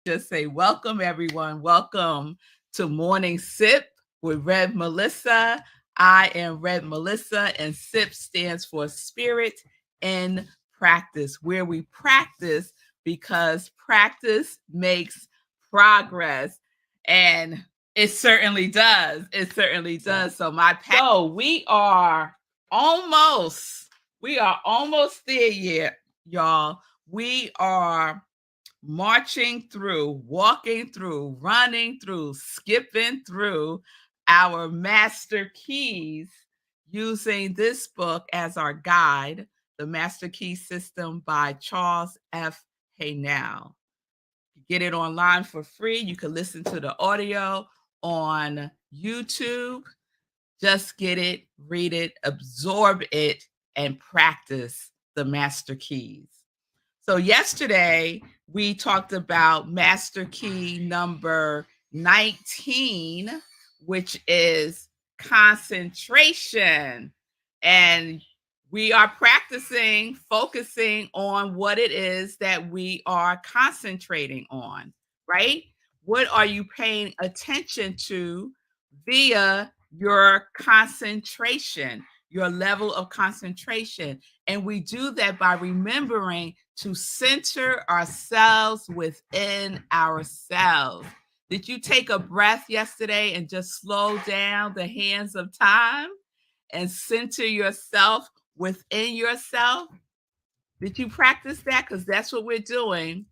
just say welcome, everyone. Welcome to Morning Sip with Red Melissa. I am Red Melissa, and SIP stands for Spirit in Practice, where we practice because practice makes progress. And it certainly does. It certainly does. So we are almost there yet, y'all. We are marching through, walking through, running through, skipping through our master keys using this book as our guide, The Master Key System by Charles Haanel. Get it online for free. You can listen to the audio on YouTube. Just get it, read it, absorb it, and practice the master keys. So yesterday we talked about master key number 19, which is concentration. And we are practicing, focusing on what it is that we are concentrating on, right? What are you paying attention to via your concentration, your level of concentration? And we do that by remembering to center ourselves within ourselves. Did you take a breath yesterday and just slow down the hands of time and center yourself within yourself? Did you practice that? Because that's what we're doing.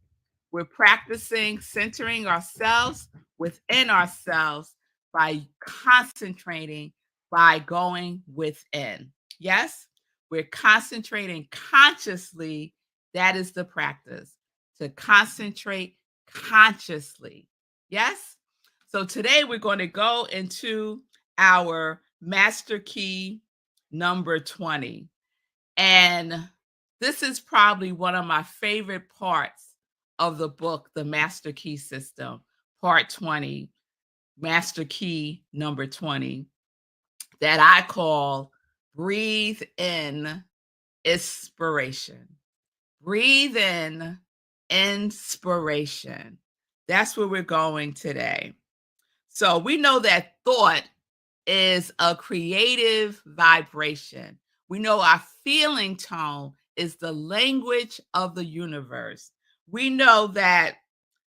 We're practicing centering ourselves within ourselves by concentrating, by going within. Yes? We're concentrating consciously. That is the practice, to concentrate consciously. Yes? So today we're going to go into our master key number 20. And this is probably one of my favorite parts of the book, The Master Key System, part 20, master key number 20, that I call breathe in inspiration. Breathe in inspiration. That's where we're going today. So we know that thought is a creative vibration. We know our feeling tone is the language of the universe. We know that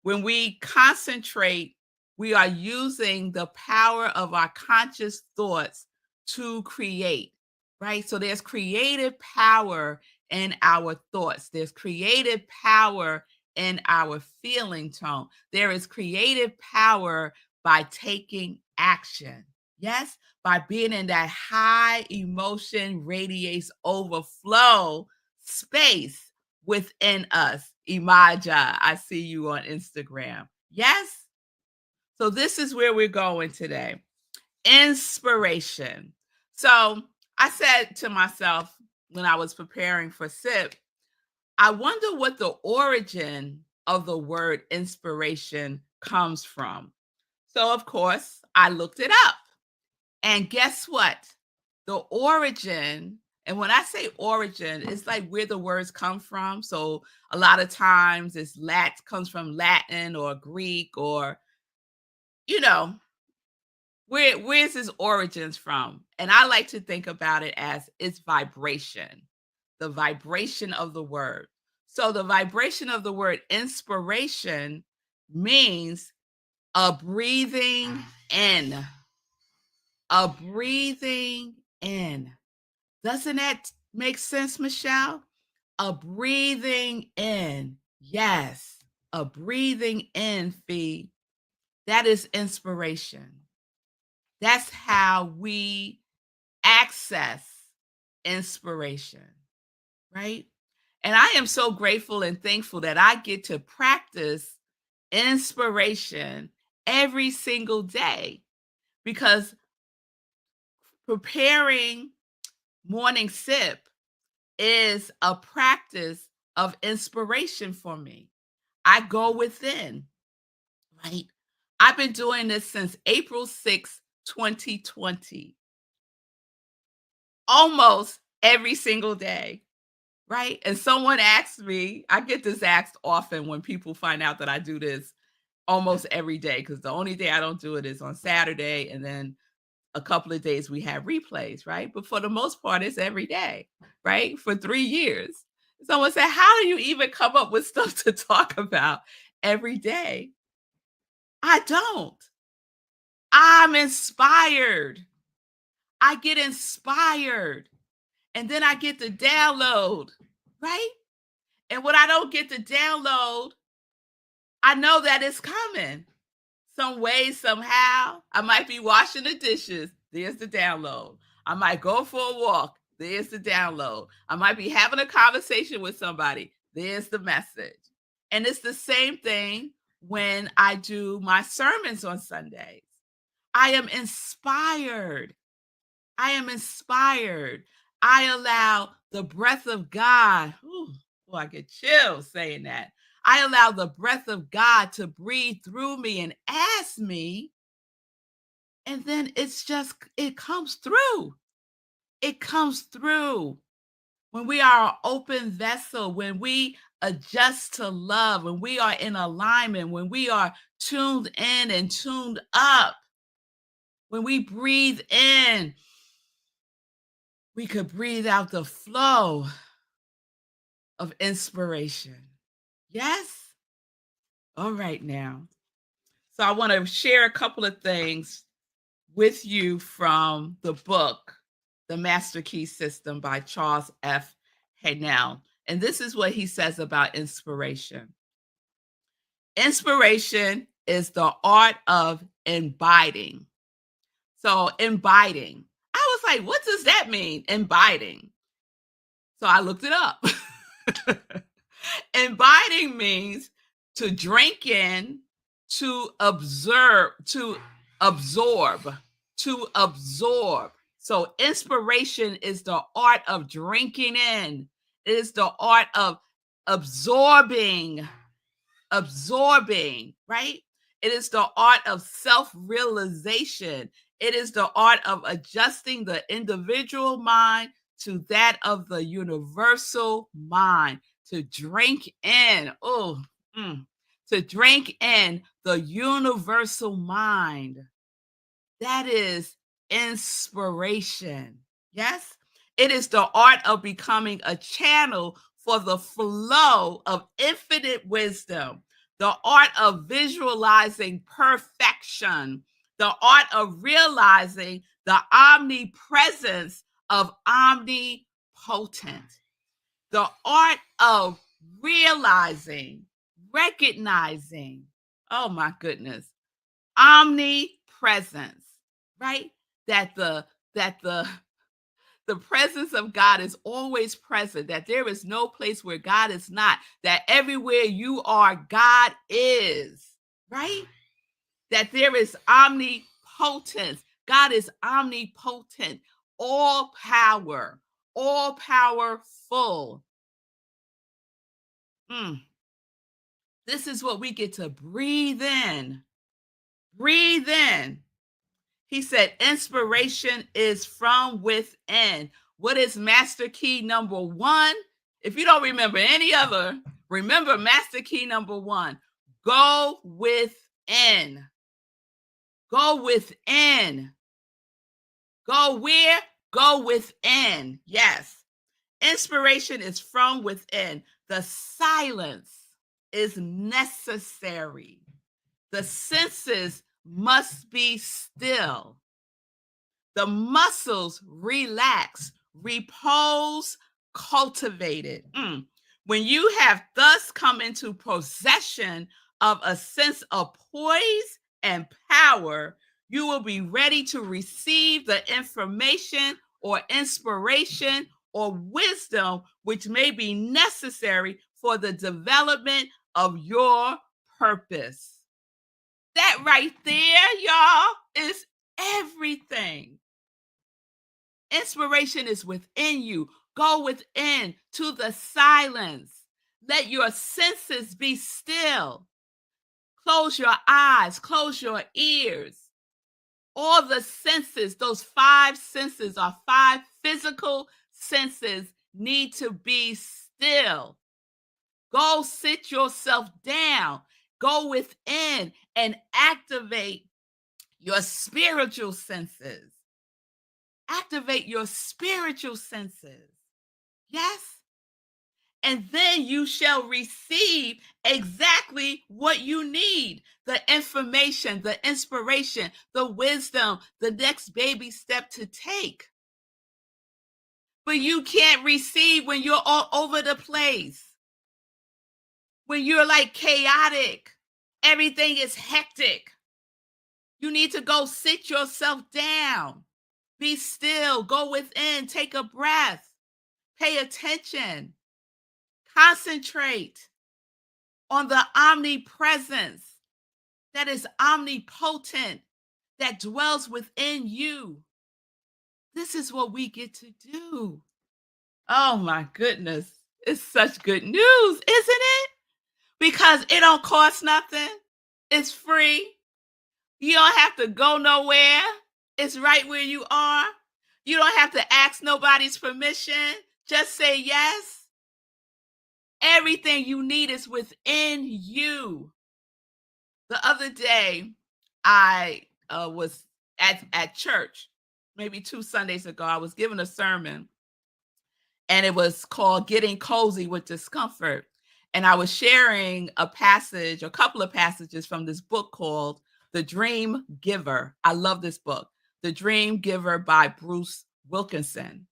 when we concentrate, we are using the power of our conscious thoughts to create, right? So there's creative power in our thoughts. There's creative power in our feeling tone. There is creative power by taking action. Yes, by being in that high emotion radiates overflow space within us. Imaja, I see you on Instagram. Yes? So this is where we're going today. Inspiration. So I said to myself when I was preparing for SIP, I wonder what the origin of the word inspiration comes from. So of course, I looked it up. And guess what? The origin, and when I say origin, it's like where the words come from. So a lot of times it's comes from Latin or Greek, or, you know, where's its origins from? And I like to think about it as its vibration, the vibration of the word. So the vibration of the word inspiration means a breathing in. A breathing in. Doesn't that make sense, Michelle? A breathing in. Yes, a breathing in, Fee. That is inspiration. That's how we access inspiration, right? And I am so grateful and thankful that I get to practice inspiration every single day, because preparing morning sip is a practice of inspiration for me. I go within, right? I've been doing this since April 6, 2020, almost every single day, right? And someone asked me, I get this asked often when people find out that I do this. almost every day because the only day I don't do it is on Saturday, and then a couple of days we have replays, right? But for the most part, it's every day, right? For 3 years. Someone said, how do you even come up with stuff to talk about every day? I don't. I'm inspired. I get inspired. And then I get the download, right? And when I don't get the download, I know that it's coming. Some way, somehow. I might be washing the dishes. There's the download. I might go for a walk. There's the download. I might be having a conversation with somebody. There's the message. And it's the same thing when I do my sermons on Sundays. I am inspired. I am inspired. I allow the breath of God. Ooh, oh, I get chills saying that. I allow the breath of God to breathe through me and ask me, and then it comes through. It comes through. When we are an open vessel, when we adjust to love, when we are in alignment, when we are tuned in and tuned up, when we breathe in, we could breathe out the flow of inspiration. Yes? All right now. So I want to share a couple of things with you from the book, The Master Key System by Charles Haanel. And this is what he says about inspiration. Inspiration is the art of imbibing. So imbibing. I was like, what does that mean? Imbibing. So I looked it up. Imbibing means to drink in, to observe, to absorb, to absorb. So inspiration is the art of drinking in. It is the art of absorbing, right? It is the art of self-realization. It is the art of adjusting the individual mind to that of the universal mind, to drink in, to drink in the universal mind. That is inspiration. Yes? It is the art of becoming a channel for the flow of infinite wisdom, the art of visualizing perfection, the art of realizing the omnipresence of omnipotent, the art of realizing, recognizing, oh my goodness, omnipresence, right? That the presence of God is always present, that there is no place where God is not, that everywhere you are, God is, right? That there is omnipotence. God is omnipotent, all power, all powerful. This is what we get to breathe in. Breathe in. He said, inspiration is from within. What is master key number one? If you don't remember any other, remember master key number one. Go within. Go within. Go where? Go within. Yes. Inspiration is from within. The silence is necessary. The senses must be still. The muscles relax, repose, cultivated. When you have thus come into possession of a sense of poise and power, you will be ready to receive the information or inspiration or wisdom which may be necessary for the development of your purpose. That right there, y'all, is everything. Inspiration is within you. Go within to the silence. Let your senses be still. Close your eyes, close your ears. All the senses, those 5 senses are 5 physical senses, need to be still. Go sit yourself down Go within and activate your spiritual senses. Activate your spiritual senses. Yes. And then you shall receive exactly what you need, the information, the inspiration, the wisdom, the next baby step to take. But you can't receive when you're all over the place, when you're like chaotic, everything is hectic. You need to go sit yourself down, be still, go within, take a breath, pay attention, concentrate on the omnipresence that is omnipotent, that dwells within you. This is what we get to do. Oh my goodness. It's such good news, isn't it? Because it don't cost nothing. It's free. You don't have to go nowhere. It's right where you are. You don't have to ask nobody's permission. Just say yes. Everything you need is within you. The other day, I was at church, maybe 2 Sundays ago. I was giving a sermon, and it was called Getting Cozy with Discomfort. And I was sharing a passage, a couple of passages from this book called The Dream Giver. I love this book, The Dream Giver by Bruce Wilkinson.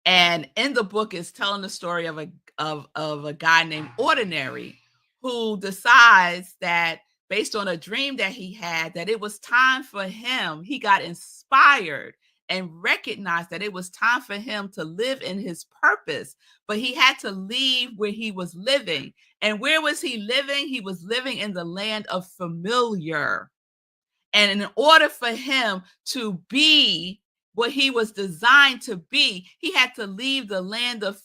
And in the book is telling the story of a guy named Ordinary, who decides that based on a dream that he had, that it was time for him. He got inspired and recognized that it was time for him to live in his purpose, but he had to leave where he was living. And where was he living? He was living in the land of familiar. And in order for him to be what he was designed to be, he had to leave the land of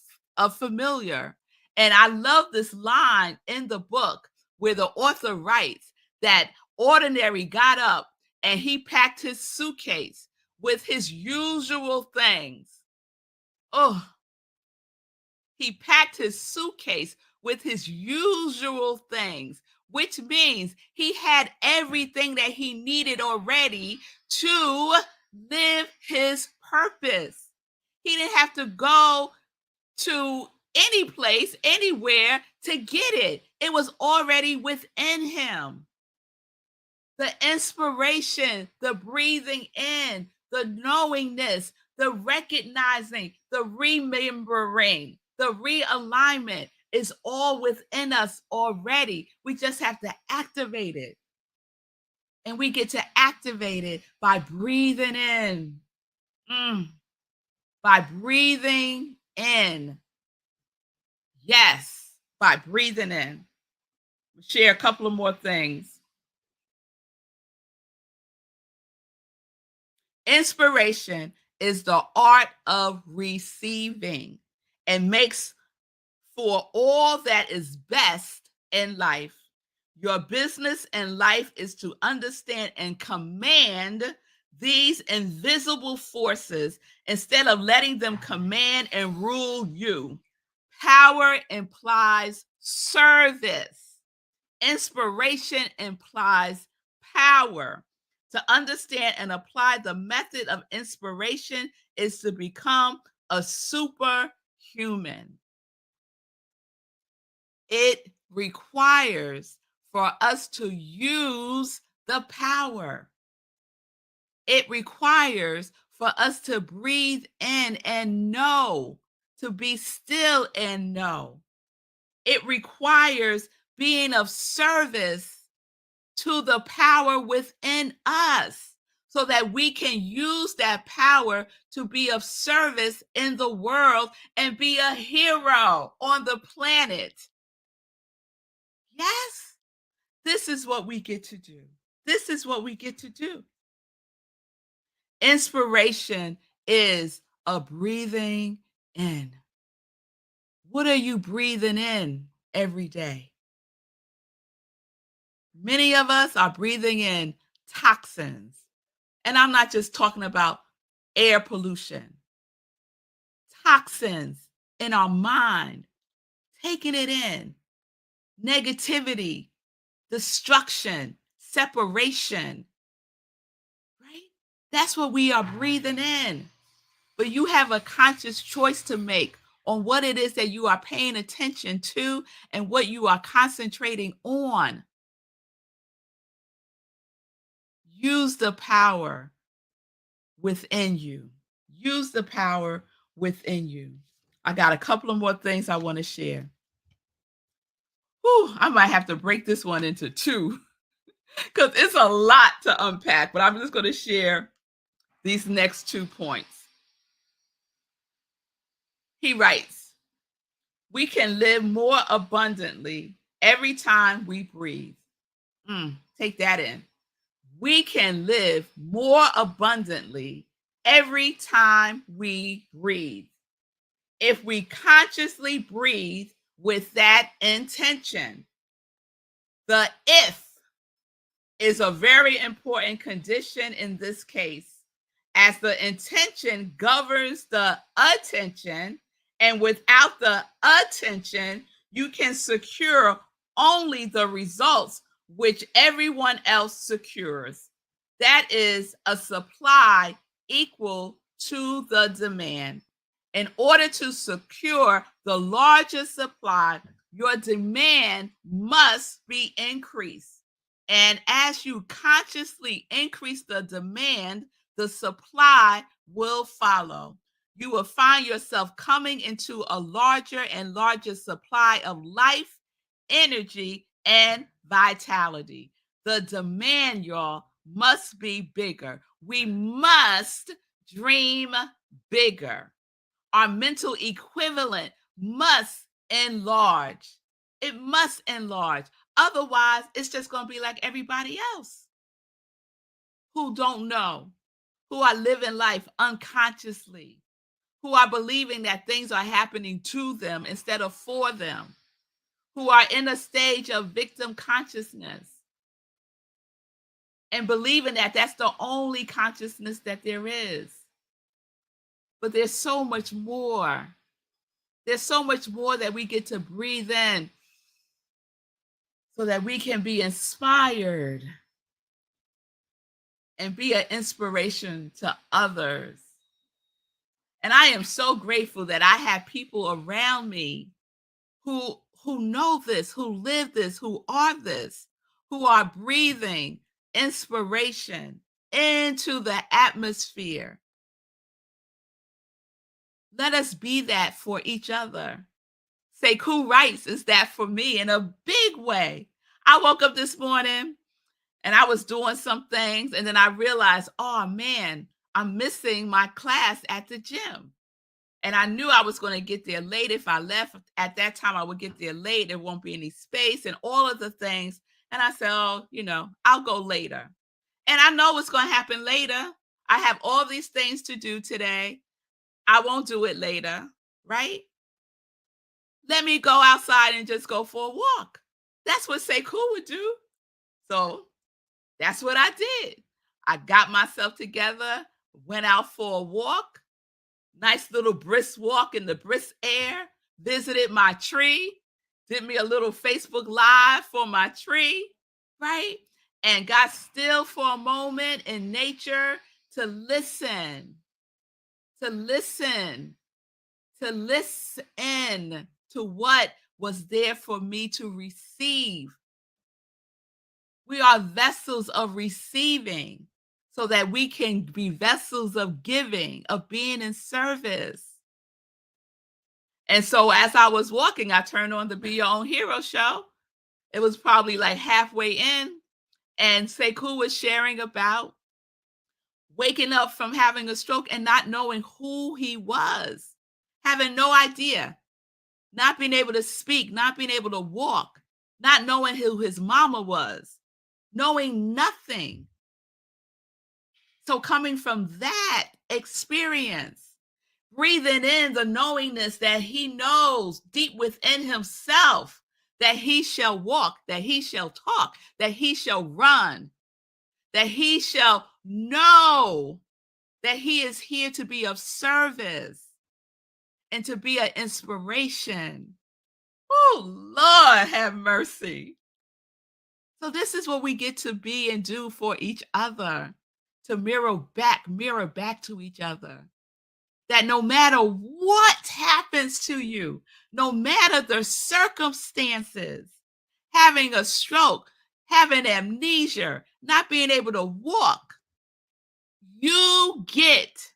familiar. And I love this line in the book where the author writes that Ordinary got up and he packed his suitcase with his usual things. Oh, he packed his suitcase with his usual things, which means he had everything that he needed already to live his purpose. He didn't have to go to any place, anywhere to get it. It was already within him. The inspiration, the breathing in, the knowingness, the recognizing, the remembering, the realignment is all within us already. We just have to activate it. And we get to activate it by breathing in. By breathing in. Yes, by breathing in. Share a couple of more things. Inspiration is the art of receiving and makes for all that is best in life. Your business in life is to understand and command these invisible forces instead of letting them command and rule you. Power implies service. Inspiration implies power. To understand and apply the method of inspiration is to become a superhuman. It requires for us to use the power. It requires for us to breathe in and know, to be still and know. It requires being of service to the power within us so that we can use that power to be of service in the world and be a hero on the planet. Yes, this is what we get to do. This is what we get to do. Inspiration is a breathing in. What are you breathing in every day? Many of us are breathing in toxins. And I'm not just talking about air pollution, toxins in our mind, taking it in, negativity, destruction, separation, right? That's what we are breathing in. But you have a conscious choice to make on what it is that you are paying attention to and what you are concentrating on. Use the power within you. Use the power within you. I got a couple of more things I want to share. Whew, I might have to break this one into two because it's a lot to unpack, but I'm just going to share these next 2 points. He writes, we can live more abundantly every time we breathe. Take that in. We can live more abundantly every time we breathe. If we consciously breathe with that intention, the if is a very important condition in this case, as the intention governs the attention, and without the attention, you can secure only the results which everyone else secures. That is a supply equal to the demand. In order to secure the largest supply, your demand must be increased. And as you consciously increase the demand, the supply will follow. You will find yourself coming into a larger and larger supply of life, energy, and vitality. The demand, y'all, must be bigger. We must dream bigger. Our mental equivalent must enlarge. It must enlarge. Otherwise, it's just going to be like everybody else who don't know, who are living life unconsciously, who are believing that things are happening to them instead of for them, who are in a stage of victim consciousness and believing that that's the only consciousness that there is. But there's so much more. There's so much more that we get to breathe in so that we can be inspired and be an inspiration to others. And I am so grateful that I have people around me who know this, who live this, who are this, who are breathing inspiration into the atmosphere. Let us be that for each other. Sekou writes is that for me in a big way. I woke up this morning and I was doing some things, and then I realized, oh man, I'm missing my class at the gym. And I knew I was going to get there late. If I left at that time, I would get there late. There won't be any space and all of the things. And I said, oh, I'll go later. And I know what's going to happen later. I have all these things to do today. I won't do it later, right? Let me go outside and just go for a walk. That's what Sekou would do. So that's what I did. I got myself together, went out for a walk, nice little brisk walk in the brisk air, visited my tree, did me a little Facebook Live for my tree, right? And got still for a moment in nature to listen, to listen, to listen to what was there for me to receive. We are vessels of receiving so that we can be vessels of giving, of being in service. And so as I was walking, I turned on the Be Your Own Hero show. It was probably like halfway in, and Sekou was sharing about waking up from having a stroke and not knowing who he was, having no idea, not being able to speak, not being able to walk, not knowing who his mama was, knowing nothing. So coming from that experience, breathing in the knowingness that he knows deep within himself that he shall walk, that he shall talk, that he shall run, that he shall know that he is here to be of service and to be an inspiration. Oh, Lord, have mercy. So this is what we get to be and do for each other, to mirror back to each other. That no matter what happens to you, no matter the circumstances, having a stroke, having amnesia, not being able to walk, you get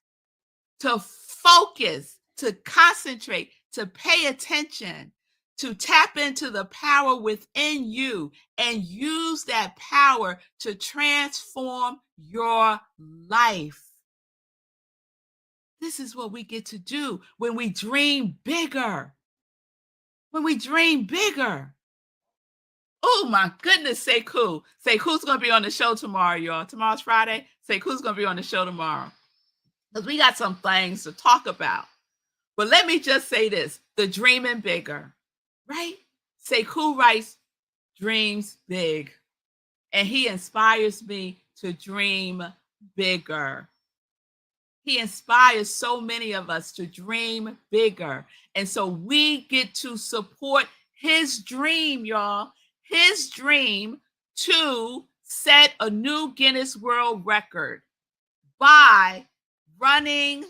to focus, to concentrate, to pay attention, to tap into the power within you and use that power to transform your life. This is what we get to do when we dream bigger. When we dream bigger. Oh my goodness, say cool. Say who's gonna be on the show tomorrow, y'all. Tomorrow's Friday. Say who's gonna be on the show tomorrow. Because we got some things to talk about. But let me just say this: the dreaming bigger, right? Sekou writes dreams big, and he inspires me to dream bigger. He inspires so many of us to dream bigger. And so we get to support his dream, y'all. His dream to set a new Guinness World Record by running,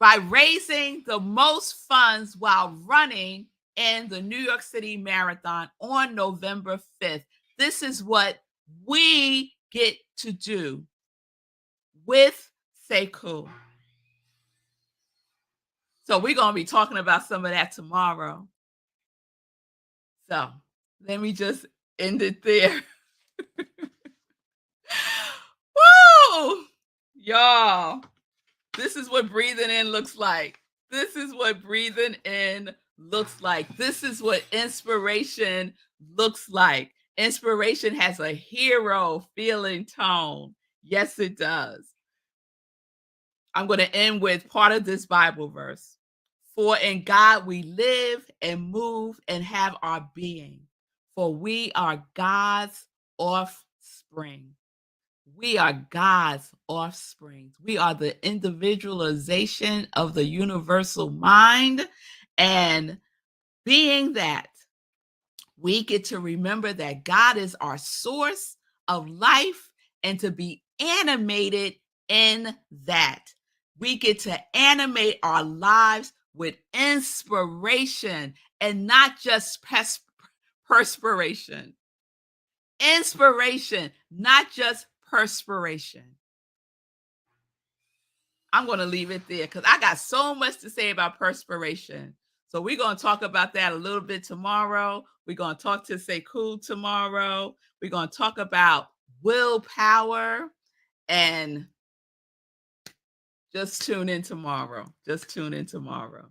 by raising the most funds while running in the New York City Marathon on November 5th. This is what we get to do with Sekou. So we're going to be talking about some of that tomorrow. So let me just end it there. Woo! Y'all, this is what breathing in looks like. This is what breathing in looks like. This is what inspiration looks like. Inspiration has a hero feeling tone. Yes, it does. I'm going to end with part of this Bible verse. For in God we live and move and have our being. For we are God's offspring. We are God's offspring. We are the individualization of the universal mind. And being that, we get to remember that God is our source of life and to be animated in that. We get to animate our lives with inspiration and not just perspiration. Inspiration, not just perspiration. I'm going to leave it there because I got so much to say about perspiration. So we're going to talk about that a little bit tomorrow. We're going to talk to Sekou tomorrow. We're going to talk about willpower, and just tune in tomorrow. Just tune in tomorrow.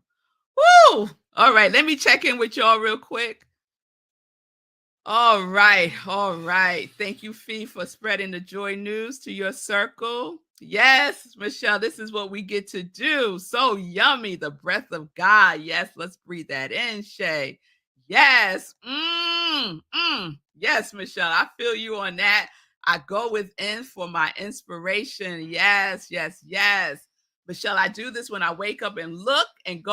Woo! All right, let me check in with y'all real quick. All right, all right. Thank you, Fee, for spreading the joy news to your circle. Yes, Michelle, this is what we get to do. So yummy, the breath of God. Yes, let's breathe that in, Shay. Yes, yes, Michelle, I feel you on that. I go within for my inspiration. Yes, yes, yes. Michelle, I do this when I wake up and look and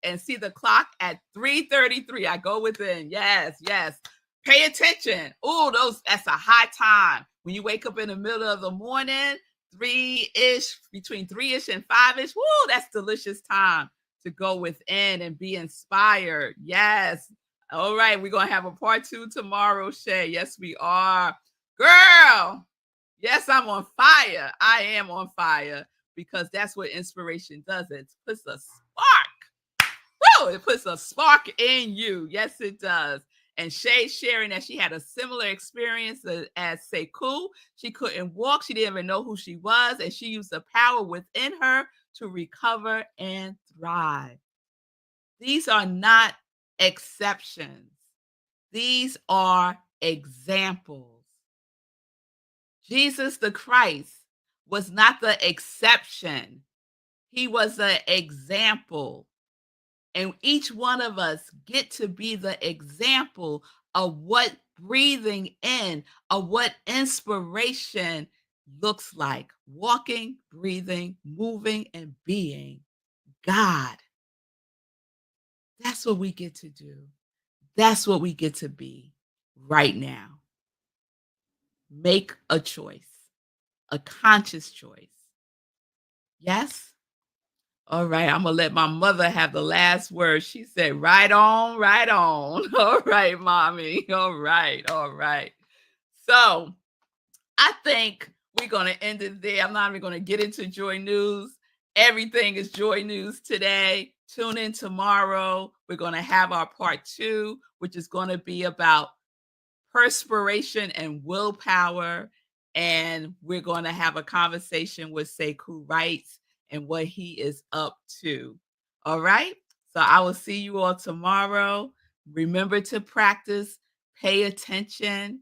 and see the clock at 3:33. I go within. Yes, yes. Pay attention. Oh, that's a high time. When you wake up in the middle of the morning, between 3-ish and 5-ish. Woo, that's delicious time to go within and be inspired. Yes. All right, we're gonna have a part 2 tomorrow, Shay. Yes, we are. Girl, yes, I'm on fire. I am on fire because that's what inspiration does. It puts a spark. Woo! It puts a spark in you. Yes, it does. And Shay sharing that she had a similar experience as Sekou. She couldn't walk. She didn't even know who she was. And she used the power within her to recover and thrive. These are not exceptions. These are examples. Jesus the Christ was not the exception. He was the example. And each one of us get to be the example of what breathing in, of what inspiration looks like. Walking, breathing, moving, and being God. That's what we get to do. That's what we get to be right now. Make a choice, a conscious choice. Yes? All right, I'm gonna let my mother have the last word. She said, right on, right on. All right, mommy. All right, all right. So I think we're gonna end it there. I'm not even gonna get into joy news. Everything is joy news today. Tune in tomorrow. We're gonna have our part two, which is gonna be about perspiration and willpower. And we're going to have a conversation with Sekou Wrights and what he is up to. All right. So I will see you all tomorrow. Remember to practice, pay attention.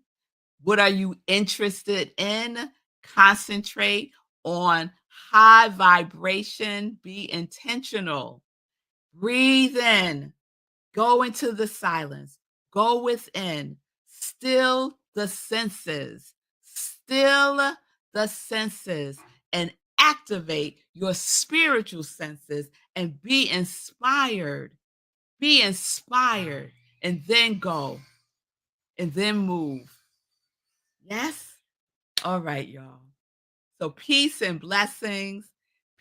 What are you interested in? Concentrate on high vibration. Be intentional. Breathe in. Go into the silence. Go within. Still the senses. Still the senses and activate your spiritual senses and be inspired. Be inspired and then go and then move. Yes? All right, y'all. So, peace and blessings,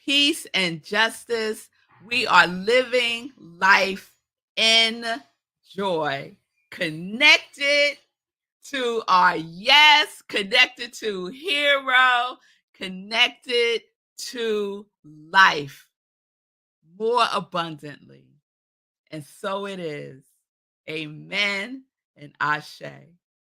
peace and justice. We are living life in joy, connected to our yes, connected to hero, connected to life more abundantly. And so it is. Amen and ashe.